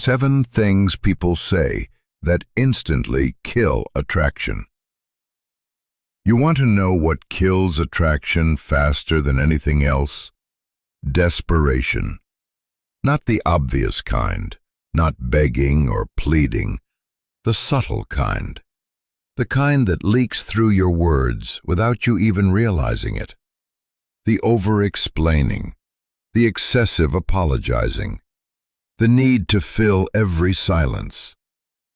7 things people say that instantly kill attraction. You want to know what kills attraction faster than anything else? Desperation. Not the obvious kind, not begging or pleading, the subtle kind. The kind that leaks through your words without you even realizing it. The over-explaining, the excessive apologizing, the need to fill every silence,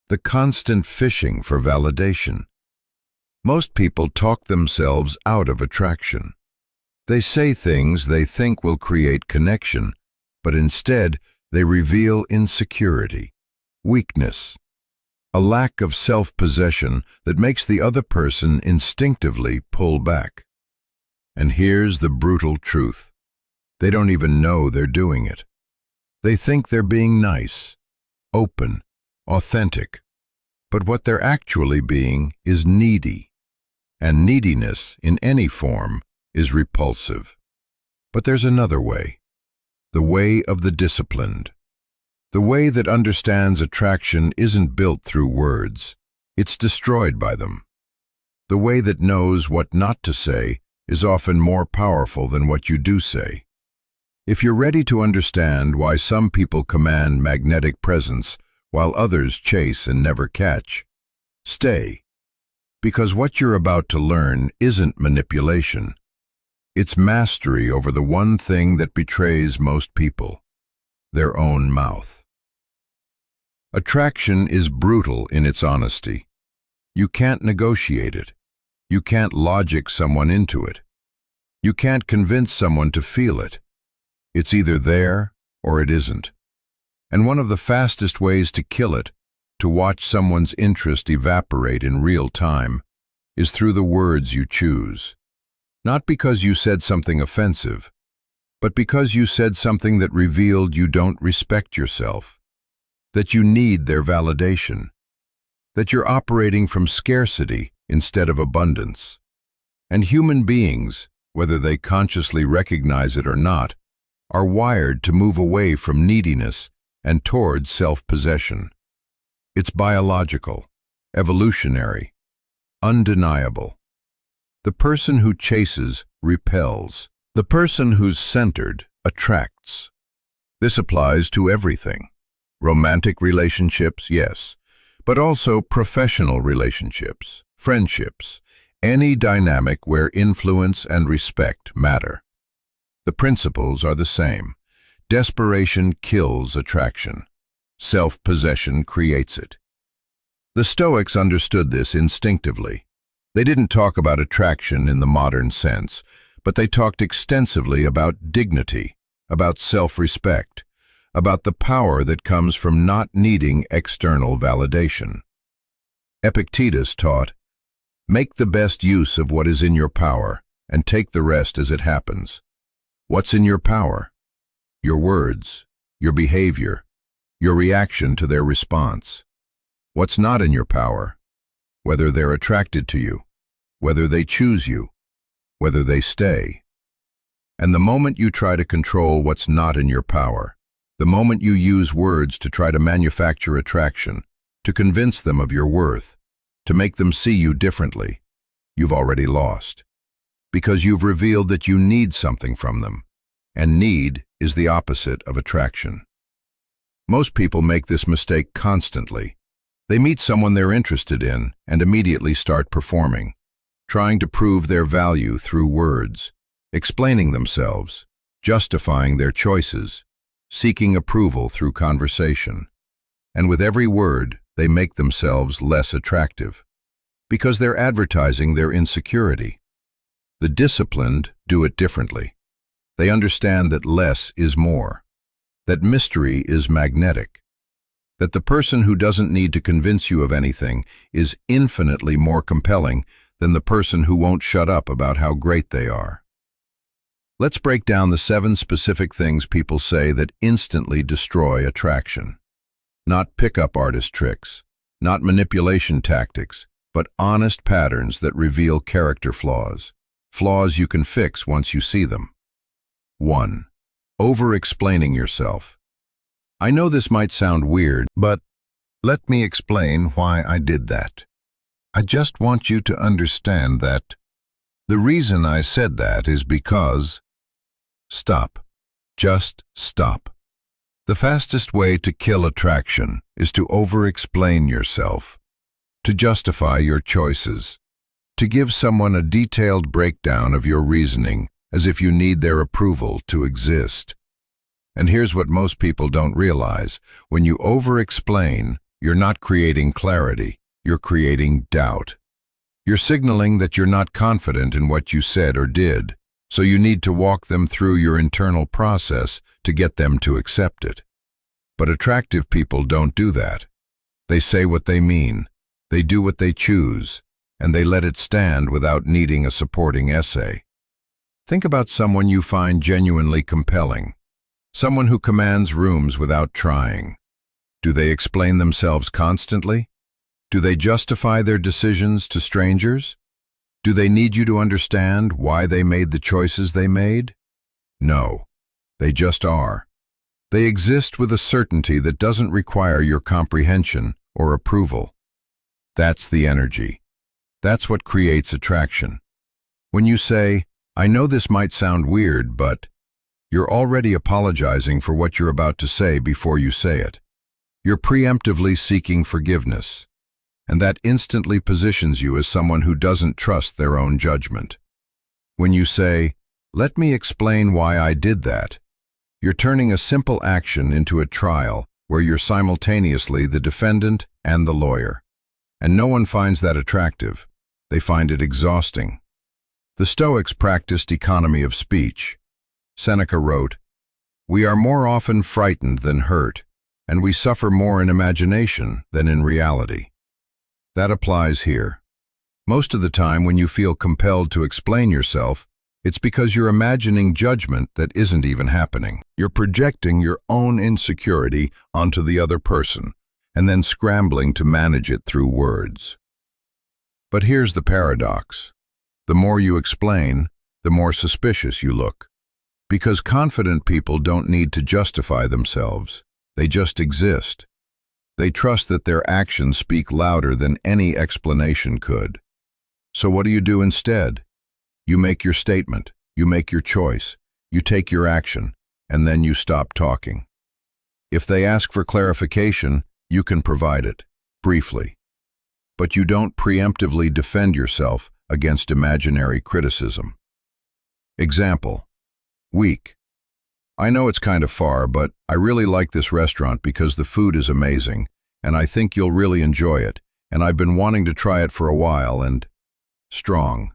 the constant fishing for validation. Most people talk themselves out of attraction. They say things they think will create connection, but instead they reveal insecurity, weakness, a lack of self-possession that makes the other person instinctively pull back. And here's the brutal truth. They don't even know they're doing it. They think they're being nice, open, authentic, but what they're actually being is needy, and neediness in any form is repulsive. But there's another way, the way of the disciplined. The way that understands attraction isn't built through words, it's destroyed by them. The way that knows what not to say is often more powerful than what you do say. If you're ready to understand why some people command magnetic presence while others chase and never catch, stay. Because what you're about to learn isn't manipulation. It's mastery over the one thing that betrays most people, their own mouth. Attraction is brutal in its honesty. You can't negotiate it. You can't logic someone into it. You can't convince someone to feel it. It's either there or it isn't. And one of the fastest ways to kill it, to watch someone's interest evaporate in real time, is through the words you choose. Not because you said something offensive, but because you said something that revealed you don't respect yourself, that you need their validation, that you're operating from scarcity instead of abundance. And human beings, whether they consciously recognize it or not, are wired to move away from neediness and toward self-possession. It's biological, evolutionary, undeniable. The person who chases repels. The person who's centered attracts. This applies to everything. Romantic relationships, yes, but also professional relationships, friendships, any dynamic where influence and respect matter. The principles are the same. Desperation kills attraction. Self-possession creates it. The Stoics understood this instinctively. They didn't talk about attraction in the modern sense, but they talked extensively about dignity, about self-respect, about the power that comes from not needing external validation. Epictetus taught, "Make the best use of what is in your power, and take the rest as it happens." What's in your power? Your words, your behavior, your reaction to their response. What's not in your power? Whether they're attracted to you, whether they choose you, whether they stay. And the moment you try to control what's not in your power, the moment you use words to try to manufacture attraction, to convince them of your worth, to make them see you differently, you've already lost. Because you've revealed that you need something from them, and need is the opposite of attraction. Most people make this mistake constantly. They meet someone they're interested in and immediately start performing, trying to prove their value through words, explaining themselves, justifying their choices, seeking approval through conversation. And with every word, they make themselves less attractive, because they're advertising their insecurity. The disciplined do it differently. They understand that less is more, that mystery is magnetic, that the person who doesn't need to convince you of anything is infinitely more compelling than the person who won't shut up about how great they are. Let's break down the 7 specific things people say that instantly destroy attraction. Not pickup artist tricks, not manipulation tactics, but honest patterns that reveal character flaws. Flaws you can fix once you see them. 1. Over-explaining yourself. I know this might sound weird, but let me explain why I did that. I just want you to understand that the reason I said that is because... Stop. Just stop. The fastest way to kill attraction is to over-explain yourself, to justify your choices, to give someone a detailed breakdown of your reasoning as if you need their approval to exist. And here's what most people don't realize. When you over-explain, you're not creating clarity, you're creating doubt. You're signaling that you're not confident in what you said or did, so you need to walk them through your internal process to get them to accept it. But attractive people don't do that. They say what they mean, they do what they choose, and they let it stand without needing a supporting essay. Think about someone you find genuinely compelling, someone who commands rooms without trying. Do they explain themselves constantly? Do they justify their decisions to strangers? Do they need you to understand why they made the choices they made? No, they just are. They exist with a certainty that doesn't require your comprehension or approval. That's the energy. That's what creates attraction. When you say, I know this might sound weird, but you're already apologizing for what you're about to say before you say it. You're preemptively seeking forgiveness. And that instantly positions you as someone who doesn't trust their own judgment. When you say, let me explain why I did that, you're turning a simple action into a trial where you're simultaneously the defendant and the lawyer. And no one finds that attractive. They find it exhausting. The Stoics practiced economy of speech. Seneca wrote, "We are more often frightened than hurt, and we suffer more in imagination than in reality." That applies here. Most of the time when you feel compelled to explain yourself, it's because you're imagining judgment that isn't even happening. You're projecting your own insecurity onto the other person, and then scrambling to manage it through words. But here's the paradox. The more you explain, the more suspicious you look. Because confident people don't need to justify themselves. They just exist. They trust that their actions speak louder than any explanation could. So what do you do instead? You make your statement, you make your choice, you take your action, and then you stop talking. If they ask for clarification, you can provide it, briefly. But you don't preemptively defend yourself against imaginary criticism. Example: week. I know it's kind of far, but I really like this restaurant because the food is amazing, and I think you'll really enjoy it, and I've been wanting to try it for a while, and... strong.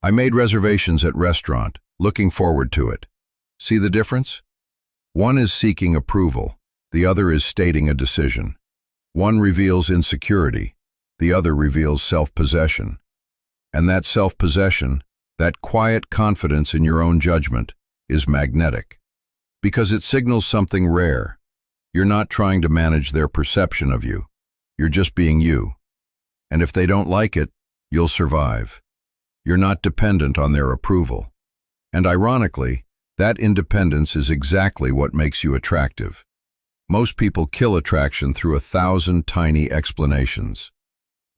I made reservations at restaurant, looking forward to it. See the difference? One is seeking approval, the other is stating a decision. One reveals insecurity, the other reveals self-possession. And that self-possession, that quiet confidence in your own judgment, is magnetic. Because it signals something rare. You're not trying to manage their perception of you. You're just being you. And if they don't like it, you'll survive. You're not dependent on their approval. And ironically, that independence is exactly what makes you attractive. Most people kill attraction through 1,000 tiny explanations.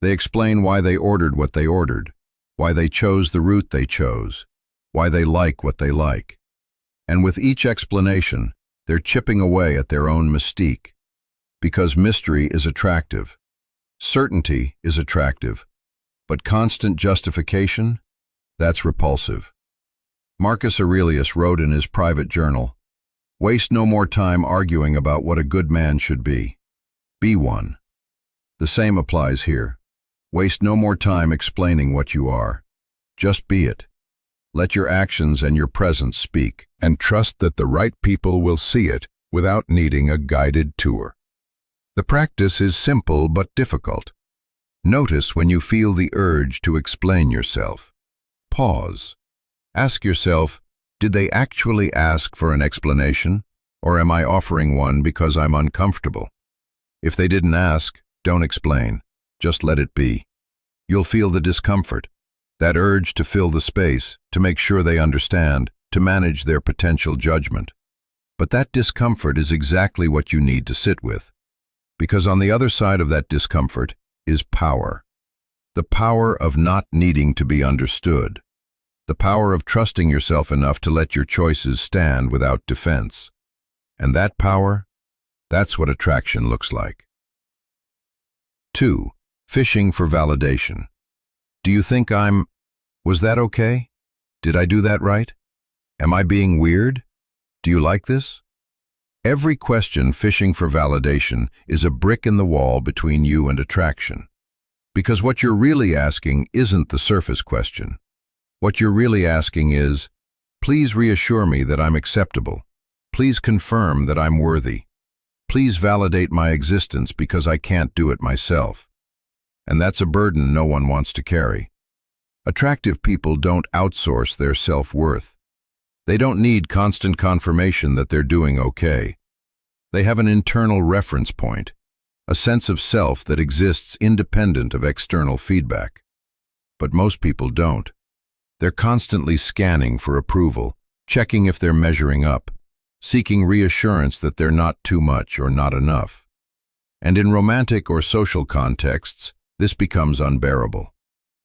They explain why they ordered what they ordered, why they chose the route they chose, why they like what they like. And with each explanation, they're chipping away at their own mystique. Because mystery is attractive. Certainty is attractive. But constant justification? That's repulsive. Marcus Aurelius wrote in his private journal, "Waste no more time arguing about what a good man should be. Be one." The same applies here. Waste no more time explaining what you are. Just be it. Let your actions and your presence speak, and trust that the right people will see it without needing a guided tour. The practice is simple but difficult. Notice when you feel the urge to explain yourself. Pause. Ask yourself, did they actually ask for an explanation, or am I offering one because I'm uncomfortable? If they didn't ask, don't explain. Just let it be. You'll feel the discomfort, that urge to fill the space, to make sure they understand, to manage their potential judgment. But that discomfort is exactly what you need to sit with. Because on the other side of that discomfort is power. The power of not needing to be understood. The power of trusting yourself enough to let your choices stand without defense. And that power, that's what attraction looks like. 2. Fishing for validation. Do you think was that okay? Did I do that right? Am I being weird? Do you like this? Every question fishing for validation is a brick in the wall between you and attraction. Because what you're really asking isn't the surface question. What you're really asking is, please reassure me that I'm acceptable. Please confirm that I'm worthy. Please validate my existence because I can't do it myself. And that's a burden no one wants to carry. Attractive people don't outsource their self-worth. They don't need constant confirmation that they're doing okay. They have an internal reference point, a sense of self that exists independent of external feedback. But most people don't. They're constantly scanning for approval, checking if they're measuring up, seeking reassurance that they're not too much or not enough. And in romantic or social contexts, this becomes unbearable.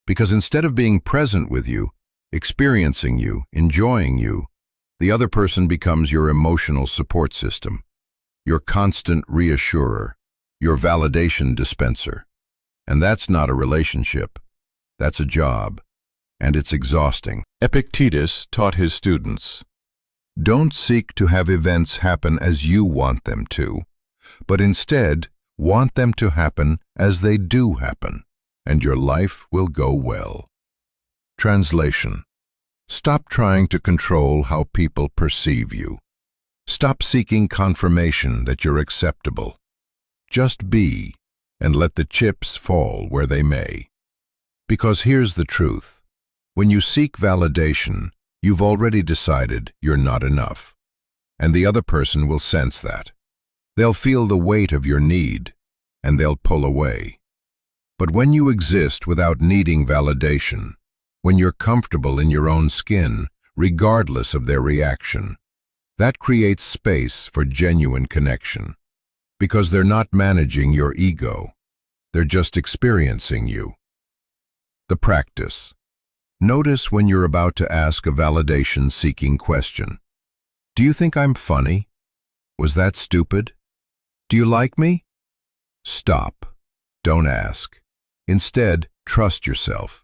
Because instead of being present with you, experiencing you, enjoying you, the other person becomes your emotional support system, your constant reassurer, your validation dispenser. And that's not a relationship. That's a job. And it's exhausting. Epictetus taught his students, "Don't seek to have events happen as you want them to, but instead want them to happen as they do happen, and your life will go well." Translation: Stop trying to control how people perceive you. Stop seeking confirmation that you're acceptable. Just be, and let the chips fall where they may. Because here's the truth. When you seek validation, you've already decided you're not enough. And the other person will sense that. They'll feel the weight of your need, and they'll pull away. But when you exist without needing validation, when you're comfortable in your own skin, regardless of their reaction, that creates space for genuine connection. Because they're not managing your ego. They're just experiencing you. The practice. Notice when you're about to ask a validation-seeking question. Do you think I'm funny? Was that stupid? Do you like me? Stop. Don't ask. Instead, trust yourself.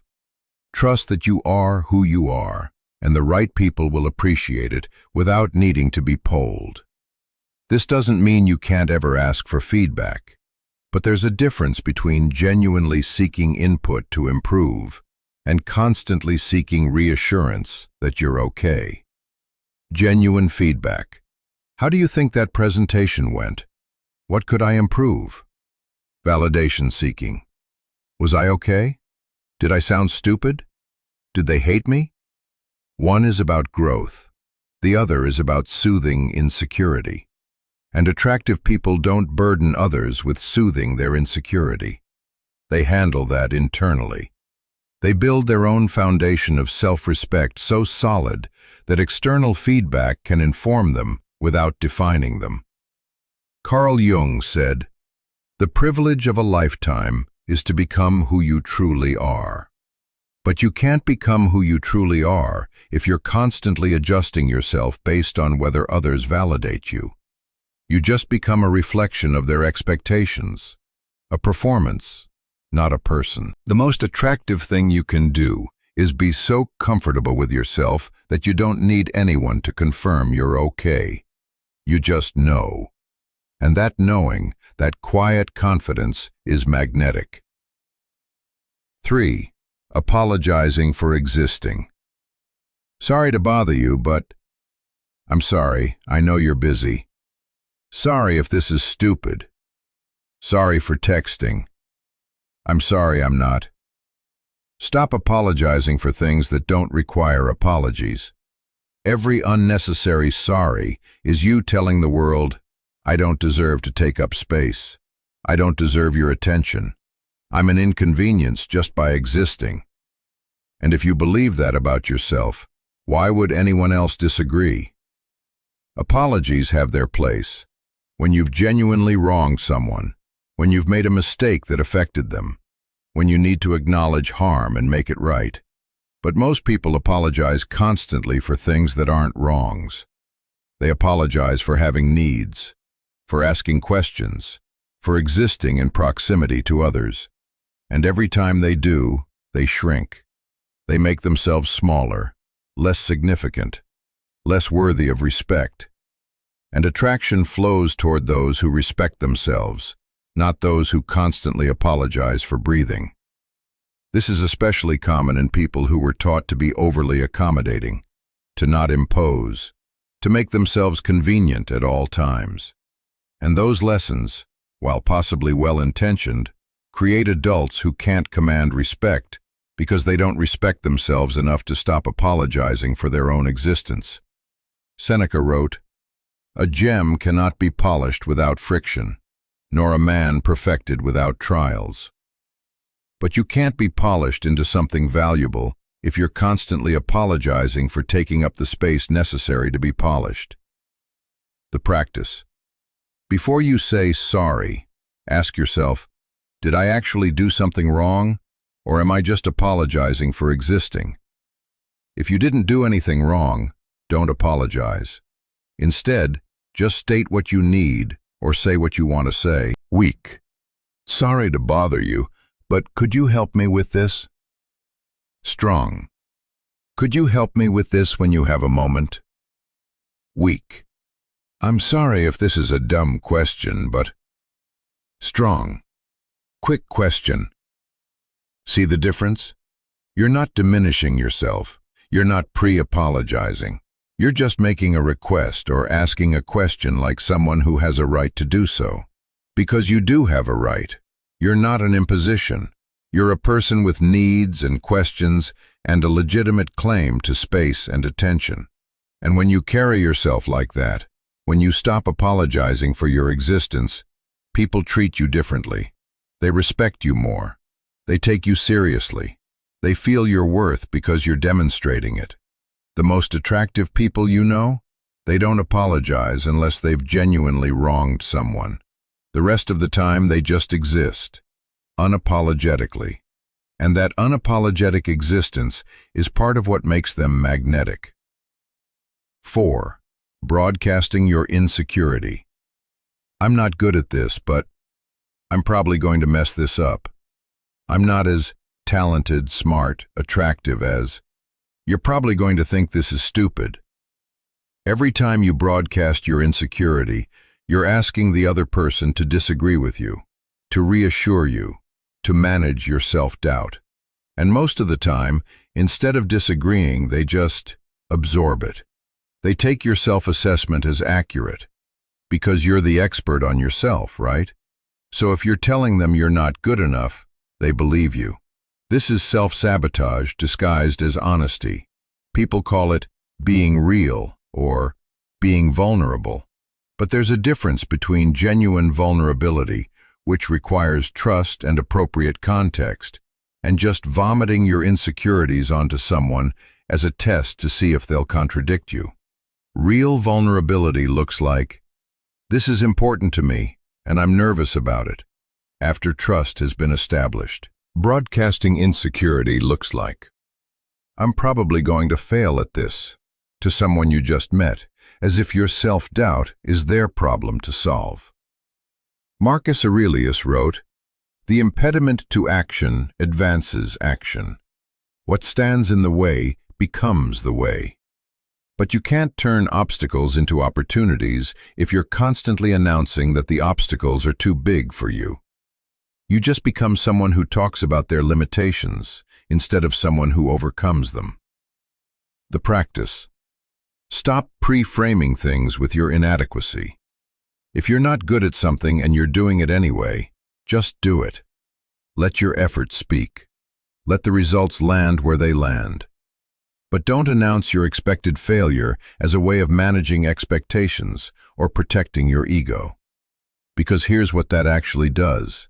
Trust that you are who you are, and the right people will appreciate it without needing to be polled. This doesn't mean you can't ever ask for feedback, but there's a difference between genuinely seeking input to improve and constantly seeking reassurance that you're okay. Genuine feedback. How do you think that presentation went? What could I improve? Validation seeking. Was I okay? Did I sound stupid? Did they hate me? One is about growth. The other is about soothing insecurity. And attractive people don't burden others with soothing their insecurity. They handle that internally. They build their own foundation of self-respect so solid that external feedback can inform them without defining them. Carl Jung said, "The privilege of a lifetime is to become who you truly are." But you can't become who you truly are if you're constantly adjusting yourself based on whether others validate you. You just become a reflection of their expectations, a performance, not a person. The most attractive thing you can do is be so comfortable with yourself that you don't need anyone to confirm you're okay. You just know. And that knowing, that quiet confidence, is magnetic. 3. Apologizing for existing. Sorry to bother you, but I'm sorry, I know you're busy. Sorry if this is stupid. Sorry for texting. I'm sorry I'm not. Stop apologizing for things that don't require apologies. Every unnecessary sorry is you telling the world, I don't deserve to take up space. I don't deserve your attention. I'm an inconvenience just by existing. And if you believe that about yourself, why would anyone else disagree? Apologies have their place. When you've genuinely wronged someone, when you've made a mistake that affected them, when you need to acknowledge harm and make it right. But most people apologize constantly for things that aren't wrongs. They apologize for having needs, for asking questions, for existing in proximity to others. And every time they do, they shrink. They make themselves smaller, less significant, less worthy of respect. And attraction flows toward those who respect themselves, not those who constantly apologize for breathing. This is especially common in people who were taught to be overly accommodating, to not impose, to make themselves convenient at all times. And those lessons, while possibly well-intentioned, create adults who can't command respect because they don't respect themselves enough to stop apologizing for their own existence. Seneca wrote, "A gem cannot be polished without friction, nor a man perfected without trials." But you can't be polished into something valuable if you're constantly apologizing for taking up the space necessary to be polished. The practice. Before you say sorry, ask yourself, did I actually do something wrong, or am I just apologizing for existing? If you didn't do anything wrong, don't apologize. Instead, just state what you need or say what you want to say. Weak. Sorry to bother you, but could you help me with this? Strong. Could you help me with this when you have a moment? Weak. I'm sorry if this is a dumb question, but... Strong. Quick question. See the difference? You're not diminishing yourself. You're not pre-apologizing. You're just making a request or asking a question like someone who has a right to do so. Because you do have a right. You're not an imposition. You're a person with needs and questions and a legitimate claim to space and attention. And when you carry yourself like that, when you stop apologizing for your existence, people treat you differently. They respect you more. They take you seriously. They feel your worth because you're demonstrating it. The most attractive people you know, they don't apologize unless they've genuinely wronged someone. The rest of the time, they just exist, unapologetically. And that unapologetic existence is part of what makes them magnetic. 4. Broadcasting your insecurity. I'm not good at this, but I'm probably going to mess this up. I'm not as talented, smart, attractive as... You're probably going to think this is stupid. Every time you broadcast your insecurity, you're asking the other person to disagree with you, to reassure you, to manage your self-doubt. And most of the time, instead of disagreeing, they just absorb it. They take your self-assessment as accurate, because you're the expert on yourself, right? So if you're telling them you're not good enough, they believe you. This is self-sabotage disguised as honesty. People call it being real or being vulnerable. But there's a difference between genuine vulnerability, which requires trust and appropriate context, and just vomiting your insecurities onto someone as a test to see if they'll contradict you. Real vulnerability looks like, "This is important to me, and I'm nervous about it," after trust has been established. Broadcasting insecurity looks like, "I'm probably going to fail at this," to someone you just met, as if your self-doubt is their problem to solve. Marcus Aurelius wrote, "The impediment to action advances action. What stands in the way becomes the way." But you can't turn obstacles into opportunities if you're constantly announcing that the obstacles are too big for you. You just become someone who talks about their limitations instead of someone who overcomes them. The practice. Stop pre-framing things with your inadequacy. If you're not good at something and you're doing it anyway, just do it. Let your effort speak. Let the results land where they land. But don't announce your expected failure as a way of managing expectations or protecting your ego. Because here's what that actually does.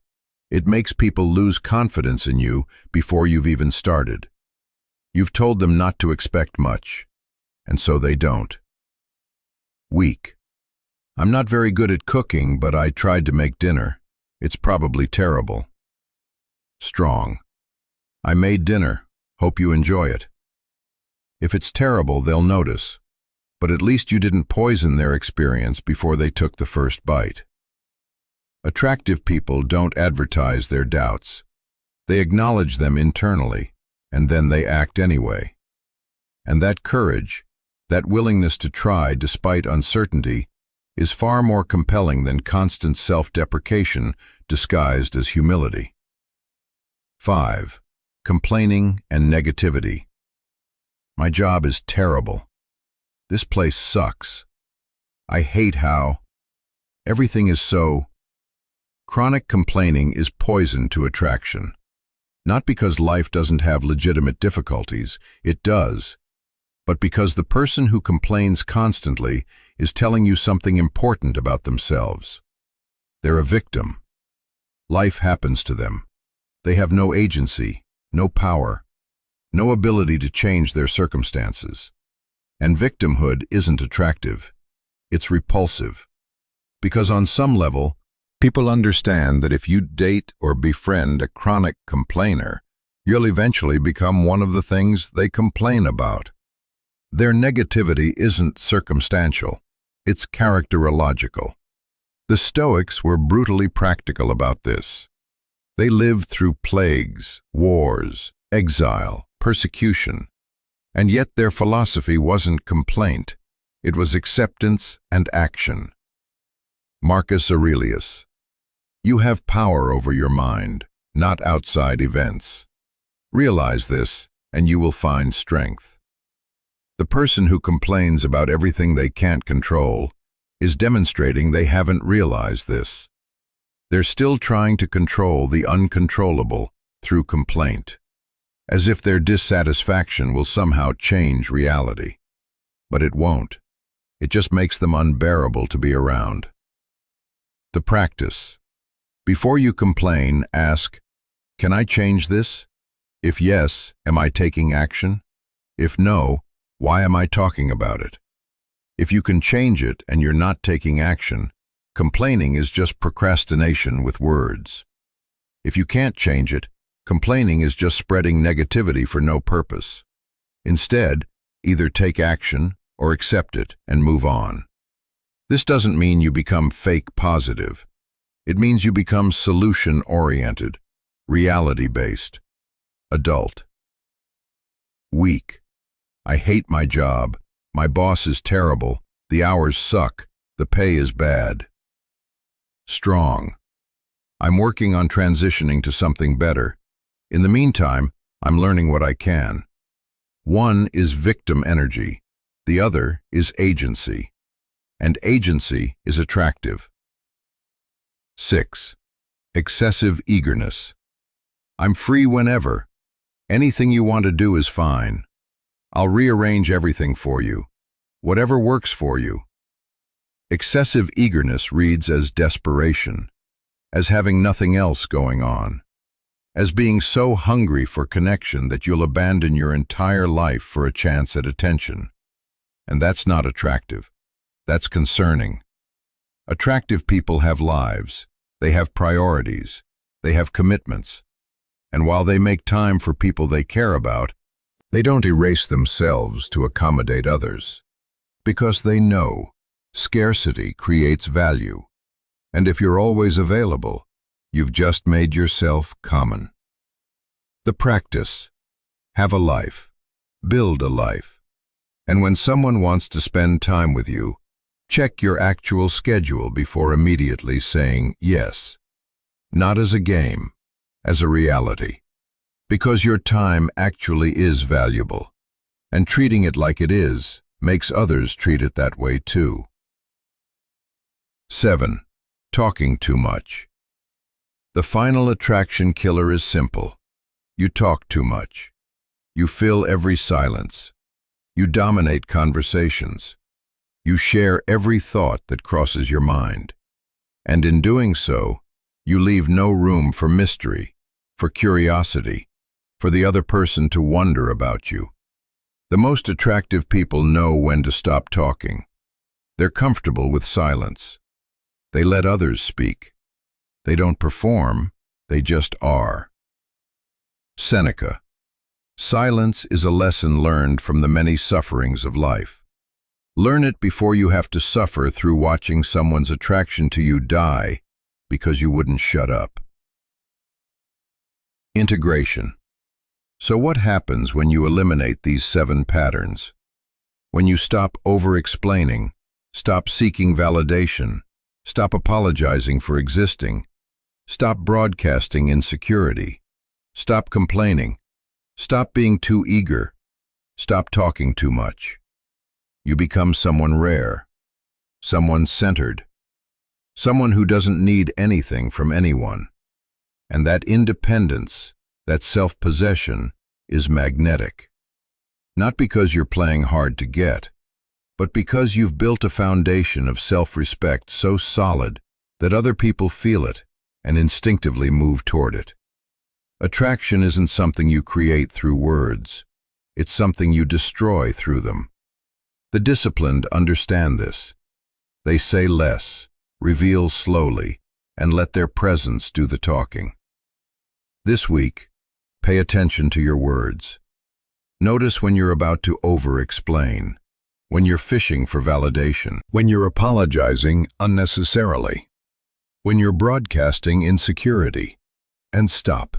It makes people lose confidence in you before you've even started. You've told them not to expect much, and so they don't. Weak. I'm not very good at cooking, but I tried to make dinner. It's probably terrible. Strong. I made dinner. Hope you enjoy it. If it's terrible, they'll notice. But at least you didn't poison their experience before they took the first bite. Attractive people don't advertise their doubts. They acknowledge them internally, and then they act anyway. And that courage, that willingness to try despite uncertainty, is far more compelling than constant self-deprecation disguised as humility. 5. Complaining and negativity. My job is terrible. This place sucks. I hate how everything is so. Chronic complaining is poison to attraction. Not because life doesn't have legitimate difficulties, it does, but because the person who complains constantly is telling you something important about themselves. They're a victim. Life happens to them. They have no agency, no power, no ability to change their circumstances. And victimhood isn't attractive. It's repulsive. Because on some level, people understand that if you date or befriend a chronic complainer, you'll eventually become one of the things they complain about. Their negativity isn't circumstantial. It's characterological. The Stoics were brutally practical about this. They lived through plagues, wars, exile, persecution, and yet their philosophy wasn't complaint. It was acceptance and action. Marcus Aurelius. You have power over your mind, not outside events. Realize this, and you will find strength. The person who complains about everything they can't control is demonstrating they haven't realized this. They're still trying to control the uncontrollable through complaint, as if their dissatisfaction will somehow change reality. But it won't. It just makes them unbearable to be around. The practice. Before you complain, ask, can I change this? If yes, am I taking action? If no, why am I talking about it? If you can change it and you're not taking action, complaining is just procrastination with words. If you can't change it, complaining is just spreading negativity for no purpose. Instead, either take action or accept it and move on. This doesn't mean you become fake positive. It means you become solution-oriented, reality-based, adult. Weak. I hate my job. My boss is terrible. The hours suck. The pay is bad. Strong. I'm working on transitioning to something better. In the meantime, I'm learning what I can. One is victim energy. The other is agency. And agency is attractive. 6. Excessive eagerness. I'm free whenever. Anything you want to do is fine. I'll rearrange everything for you. Whatever works for you. Excessive eagerness reads as desperation, as having nothing else going on, as being so hungry for connection that you'll abandon your entire life for a chance at attention. And that's not attractive. That's concerning. Attractive people have lives. They have priorities. They have commitments. And while they make time for people they care about, they don't erase themselves to accommodate others. Because they know scarcity creates value. And if you're always available, you've just made yourself common. The practice. Have a life. Build a life. And when someone wants to spend time with you, check your actual schedule before immediately saying yes. Not as a game, as a reality. Because your time actually is valuable, and treating it like it is makes others treat it that way too. 7. Talking too much. The final attraction killer is simple. You talk too much. You fill every silence. You dominate conversations. You share every thought that crosses your mind. And in doing so, you leave no room for mystery, for curiosity, for the other person to wonder about you. The most attractive people know when to stop talking. They're comfortable with silence. They let others speak. They don't perform, they just are. Seneca. Silence is a lesson learned from the many sufferings of life. Learn it before you have to suffer through watching someone's attraction to you die because you wouldn't shut up. Integration. So what happens when you eliminate these 7 patterns? When you stop over-explaining, stop seeking validation, stop apologizing for existing, stop broadcasting insecurity, stop complaining, stop being too eager, stop talking too much. You become someone rare, someone centered, someone who doesn't need anything from anyone. And that independence, that self-possession, is magnetic. Not because you're playing hard to get, but because you've built a foundation of self-respect so solid that other people feel it and instinctively move toward it. Attraction isn't something you create through words. It's something you destroy through them. The disciplined understand this. They say less, reveal slowly, and let their presence do the talking. This week, pay attention to your words. Notice when you're about to over-explain, when you're fishing for validation, when you're apologizing unnecessarily, when you're broadcasting insecurity. And stop.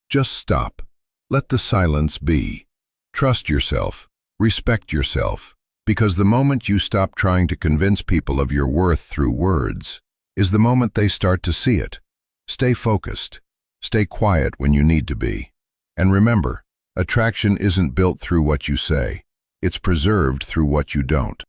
Just stop. Let the silence be. Trust yourself. Respect yourself. Because the moment you stop trying to convince people of your worth through words is the moment they start to see it. Stay focused. Stay quiet when you need to be. And remember, attraction isn't built through what you say. It's preserved through what you don't.